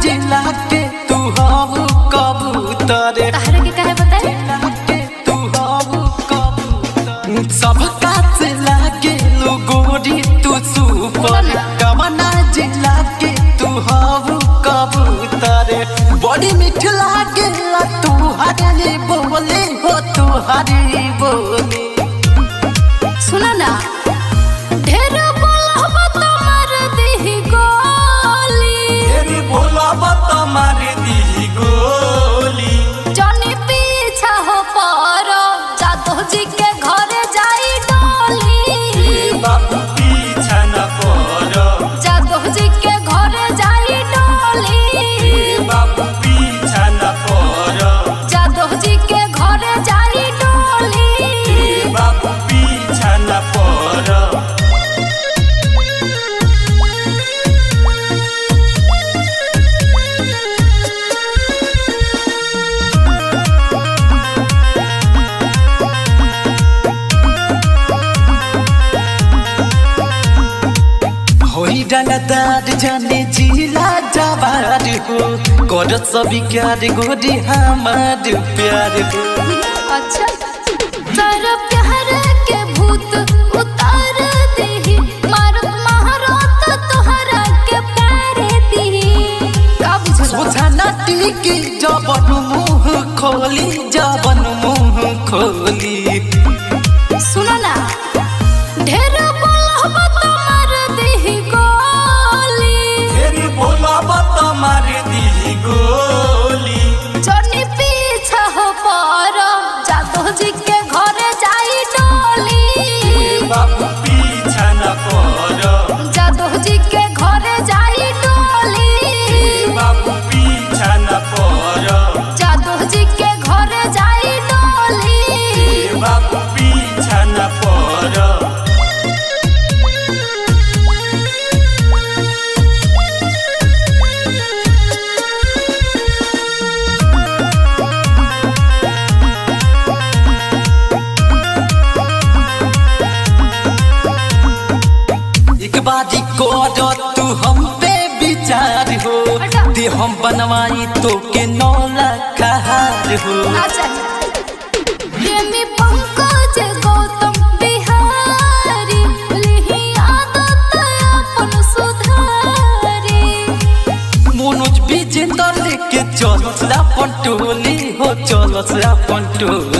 जिला के तू हबू कबूतर तहरा के काहे बताई के तू हबू कबूतर सबका जिला के गोरी तू सुपर कवना जिला के तू हबू कबूतर बड़ी मीठ लागेला तू हरी बोले हो तू हरी बोले सुना ना ढेर बोलब त मार दी गोली तेरी बोलब त मार दी गोली जनी पीछा हो पर जादू जी के घरे जाई डोली बाबू पीछा न पड़ो जादू जी के घरे जाई डोली बाबू पीछा न पड़ो जादू जी के घरे जाई डोली बाबू पीछा न पड़ो होई डालदार जाने जिला जवार हो कर सभी प्यार गोरी हमार प्यार हो अच्छा तारा प्यार के भूत उतार देही मारत महारत तोहरा के प्यार देही का बुझला सोचा ना टिकी जबन मुँह खोली जबन मुँह खोली सुनो ना ढेर बोलब त मार देही गोली तेरी बोलब त मार दी गोली जनी पीछा हो पर जादू जी के घरे जाई डोली बाबू पीछा न पड़ो जादू जी के घरे जाई डोली बाबू पीछा न पड़ो जादू जी के घरे जाई डोली बाबू पीछा न पड़ो एक बारी कोडो तू हम पे विचार हो दे हम बनवाई तो के 9 लाख हार हो ना चाहिए प्रेमी पंकज गौतम बिहारी लिही आदत अपन सुधारी मनोज विजेंद्र लेके चल अपन टोली हो चल अपन टोली